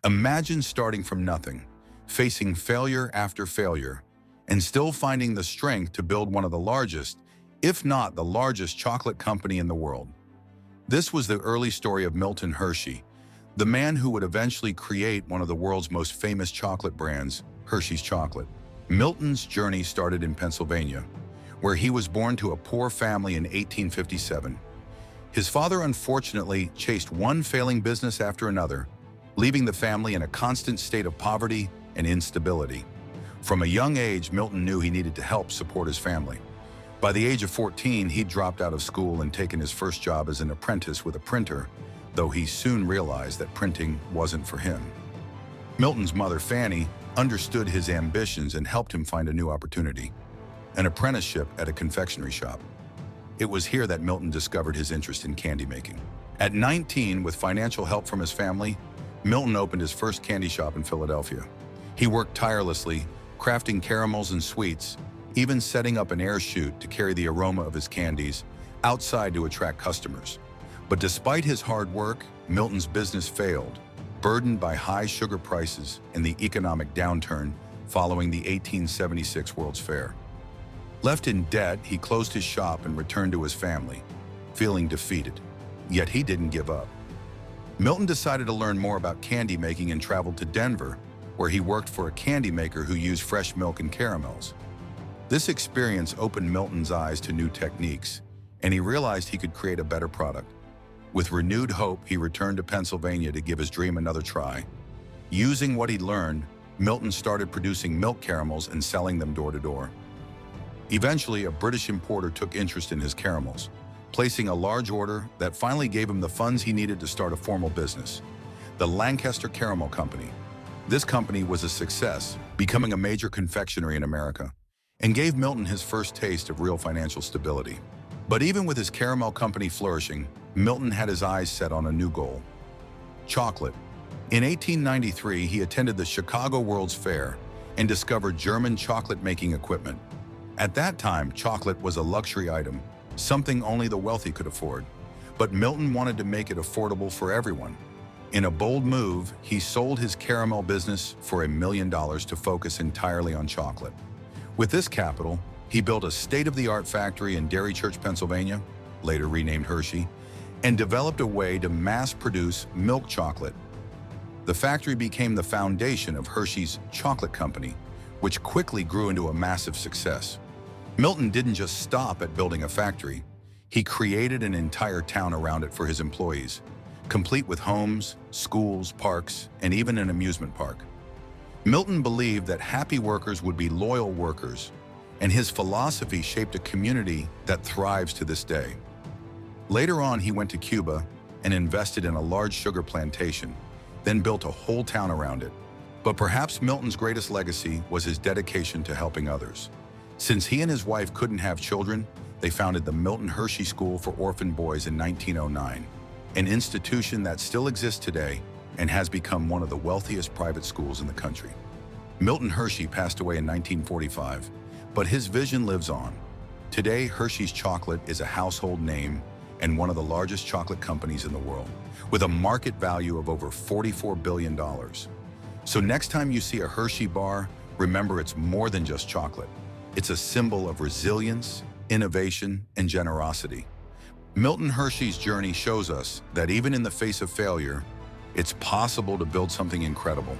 Imagine starting from nothing, facing failure after failure, and still finding the strength to build one of the largest, if not the largest chocolate company in the world. This was the early story of Milton Hershey, the man who would eventually create one of the world's most famous chocolate brands, Hershey's Chocolate. Milton's journey started in Pennsylvania, where he was born to a poor family in 1857. His father unfortunately chased one failing business after another, leaving the family in a constant state of poverty and instability. From a young age, Milton knew he needed to help support his family. By the age of 14, he'd dropped out of school and taken his first job as an apprentice with a printer, though he soon realized that printing wasn't for him. Milton's mother, Fanny, understood his ambitions and helped him find a new opportunity, an apprenticeship at a confectionery shop. It was here that Milton discovered his interest in candy making. At 19, with financial help from his family, Milton opened his first candy shop in Philadelphia. He worked tirelessly, crafting caramels and sweets, even setting up an air chute to carry the aroma of his candies outside to attract customers. But despite his hard work, Milton's business failed, burdened by high sugar prices and the economic downturn following the 1876 World's Fair. Left in debt, he closed his shop and returned to his family, feeling defeated. Yet he didn't give up. Milton decided to learn more about candy making and traveled to Denver, where he worked for a candy maker who used fresh milk and caramels. This experience opened Milton's eyes to new techniques, and he realized he could create a better product. With renewed hope, he returned to Pennsylvania to give his dream another try. Using what he'd learned, Milton started producing milk caramels and selling them door to door. Eventually, a British importer took interest in his caramels, placing a large order that finally gave him the funds he needed to start a formal business, the Lancaster Caramel Company. This company was a success, becoming a major confectionery in America, and gave Milton his first taste of real financial stability. But even with his caramel company flourishing, Milton had his eyes set on a new goal: chocolate. In 1893, he attended the Chicago World's Fair and discovered German chocolate-making equipment. At that time, chocolate was a luxury item, something only the wealthy could afford. But Milton wanted to make it affordable for everyone. In a bold move, he sold his caramel business for $1 million to focus entirely on chocolate. With this capital, he built a state-of-the-art factory in Dairy Church, Pennsylvania, later renamed Hershey, and developed a way to mass-produce milk chocolate. The factory became the foundation of Hershey's Chocolate Company, which quickly grew into a massive success. Milton didn't just stop at building a factory. He created an entire town around it for his employees, complete with homes, schools, parks, and even an amusement park. Milton believed that happy workers would be loyal workers, and his philosophy shaped a community that thrives to this day. Later on, he went to Cuba and invested in a large sugar plantation, then built a whole town around it. But perhaps Milton's greatest legacy was his dedication to helping others. Since he and his wife couldn't have children, they founded the Milton Hershey School for Orphan Boys in 1909, an institution that still exists today and has become one of the wealthiest private schools in the country. Milton Hershey passed away in 1945, but his vision lives on. Today, Hershey's Chocolate is a household name and one of the largest chocolate companies in the world, with a market value of over $44 billion. So next time you see a Hershey bar, remember it's more than just chocolate. It's a symbol of resilience, innovation, and generosity. Milton Hershey's journey shows us that even in the face of failure, it's possible to build something incredible.